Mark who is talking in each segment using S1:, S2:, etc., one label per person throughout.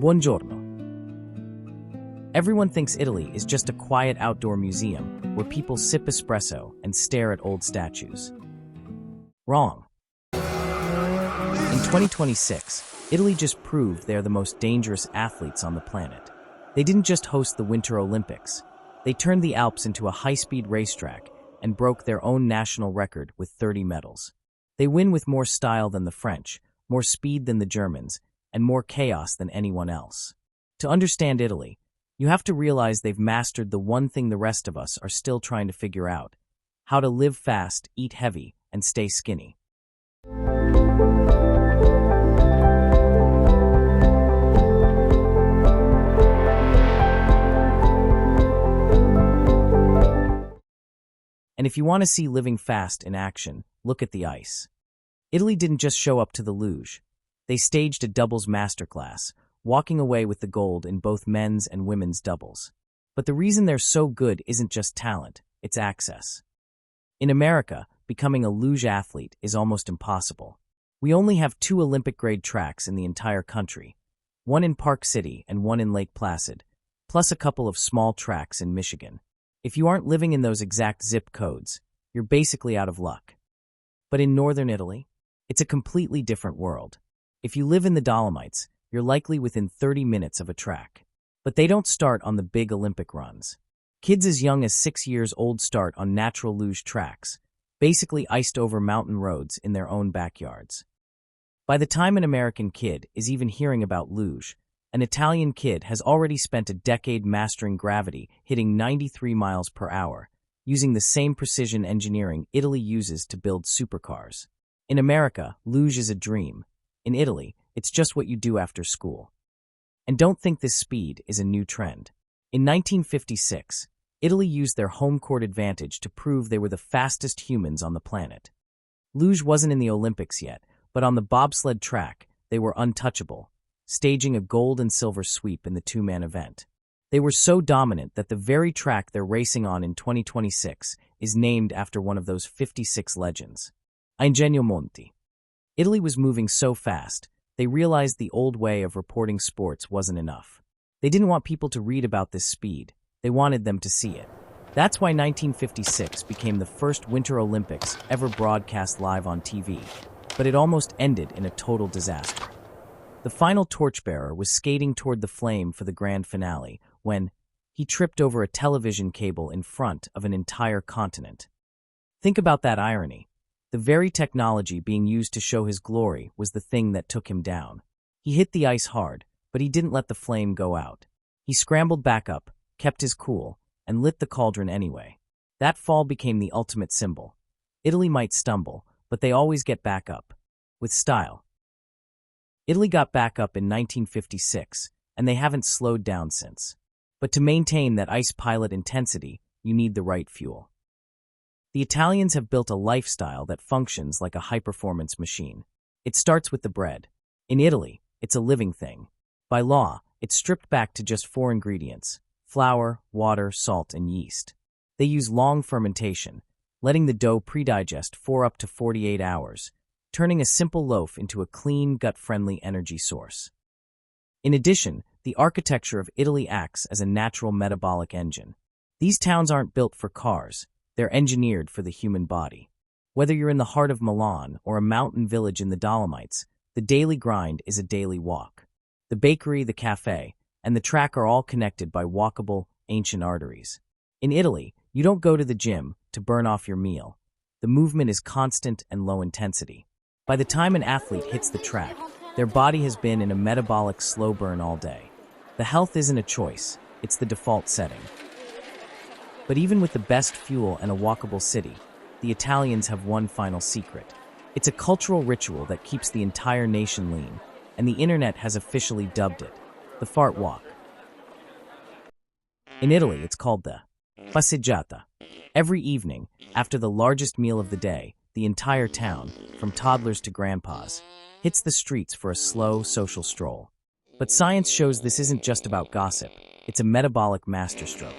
S1: Buongiorno. Everyone thinks Italy is just a quiet outdoor museum where people sip espresso and stare at old statues. Wrong. In 2026, Italy just proved they are the most dangerous athletes on the planet. They didn't just host the Winter Olympics. They turned the Alps into a high-speed racetrack and broke their own national record with 30 medals. They win with more style than the French, more speed than the Germans, and more chaos than anyone else. To understand Italy, you have to realize they've mastered the one thing the rest of us are still trying to figure out: how to live fast, eat heavy, and stay skinny. And if you want to see living fast in action, look at the ice. Italy didn't just show up to the luge. They staged a doubles masterclass, walking away with the gold in both men's and women's doubles. But the reason they're so good isn't just talent, it's access. In America, becoming a luge athlete is almost impossible. We only have 2 Olympic-grade tracks in the entire country, one in Park City and one in Lake Placid, plus a couple of small tracks in Michigan. If you aren't living in those exact zip codes, you're basically out of luck. But in northern Italy, it's a completely different world. If you live in the Dolomites, you're likely within 30 minutes of a track. But they don't start on the big Olympic runs. Kids as young as 6 years old start on natural luge tracks, basically iced over mountain roads in their own backyards. By the time an American kid is even hearing about luge, an Italian kid has already spent a decade mastering gravity, hitting 93 miles per hour, using the same precision engineering Italy uses to build supercars. In America, luge is a dream. In Italy, it's just what you do after school. And don't think this speed is a new trend. In 1956, Italy used their home court advantage to prove they were the fastest humans on the planet. Luge wasn't in the Olympics yet, but on the bobsled track, they were untouchable, staging a gold and silver sweep in the 2-man event. They were so dominant that the very track they're racing on in 2026 is named after one of those 56 legends. Ingegno Monti. Italy was moving so fast, they realized the old way of reporting sports wasn't enough. They didn't want people to read about this speed, they wanted them to see it. That's why 1956 became the first Winter Olympics ever broadcast live on TV, but it almost ended in a total disaster. The final torchbearer was skating toward the flame for the grand finale when he tripped over a television cable in front of an entire continent. Think about that irony. The very technology being used to show his glory was the thing that took him down. He hit the ice hard, but he didn't let the flame go out. He scrambled back up, kept his cool, and lit the cauldron anyway. That fall became the ultimate symbol. Italy might stumble, but they always get back up. With style. Italy got back up in 1956, and they haven't slowed down since. But to maintain that ice pilot intensity, you need the right fuel. The Italians have built a lifestyle that functions like a high-performance machine. It starts with the bread. In Italy, it's a living thing. By law, it's stripped back to just 4 ingredients: flour, water, salt, and yeast. They use long fermentation, letting the dough pre-digest for up to 48 hours, turning a simple loaf into a clean, gut-friendly energy source. In addition, the architecture of Italy acts as a natural metabolic engine. These towns aren't built for cars. They're engineered for the human body. Whether you're in the heart of Milan or a mountain village in the Dolomites, the daily grind is a daily walk. The bakery, the cafe, and the track are all connected by walkable, ancient arteries. In Italy, you don't go to the gym to burn off your meal. The movement is constant and low intensity. By the time an athlete hits the track, their body has been in a metabolic slow burn all day. The health isn't a choice, it's the default setting. But even with the best fuel and a walkable city, the Italians have one final secret. It's a cultural ritual that keeps the entire nation lean, and the internet has officially dubbed it the fart walk. In Italy, it's called the passeggiata. Every evening, after the largest meal of the day, the entire town, from toddlers to grandpas, hits the streets for a slow, social stroll. But science shows this isn't just about gossip, it's a metabolic masterstroke.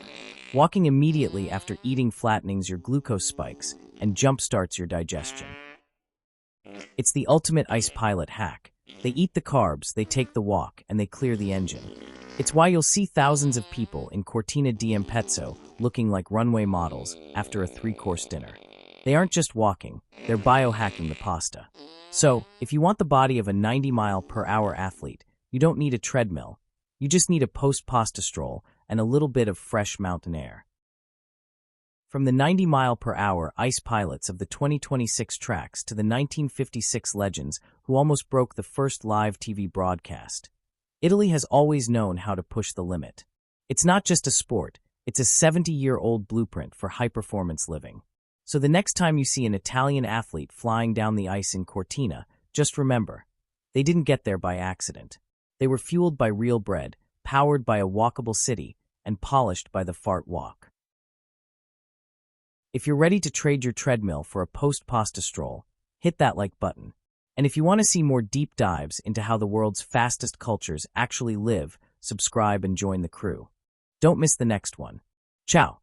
S1: Walking immediately after eating flattens your glucose spikes and jumpstarts your digestion. It's the ultimate ice pilot hack. They eat the carbs, they take the walk, and they clear the engine. It's why you'll see thousands of people in Cortina d'Ampezzo looking like runway models after a 3-course dinner. They aren't just walking, they're biohacking the pasta. So, if you want the body of a 90-mile-per-hour athlete, you don't need a treadmill. You just need a post-pasta stroll and a little bit of fresh mountain air. From the 90-mile-per-hour ice pilots of the 2026 tracks to the 1956 legends who almost broke the first live TV broadcast, Italy has always known how to push the limit. It's not just a sport, it's a 70-year-old blueprint for high-performance living. So the next time you see an Italian athlete flying down the ice in Cortina, just remember, they didn't get there by accident. They were fueled by real bread, powered by a walkable city, and polished by the fart walk. If you're ready to trade your treadmill for a post-pasta stroll, hit that like button. And if you want to see more deep dives into how the world's fastest cultures actually live, subscribe and join the crew. Don't miss the next one. Ciao.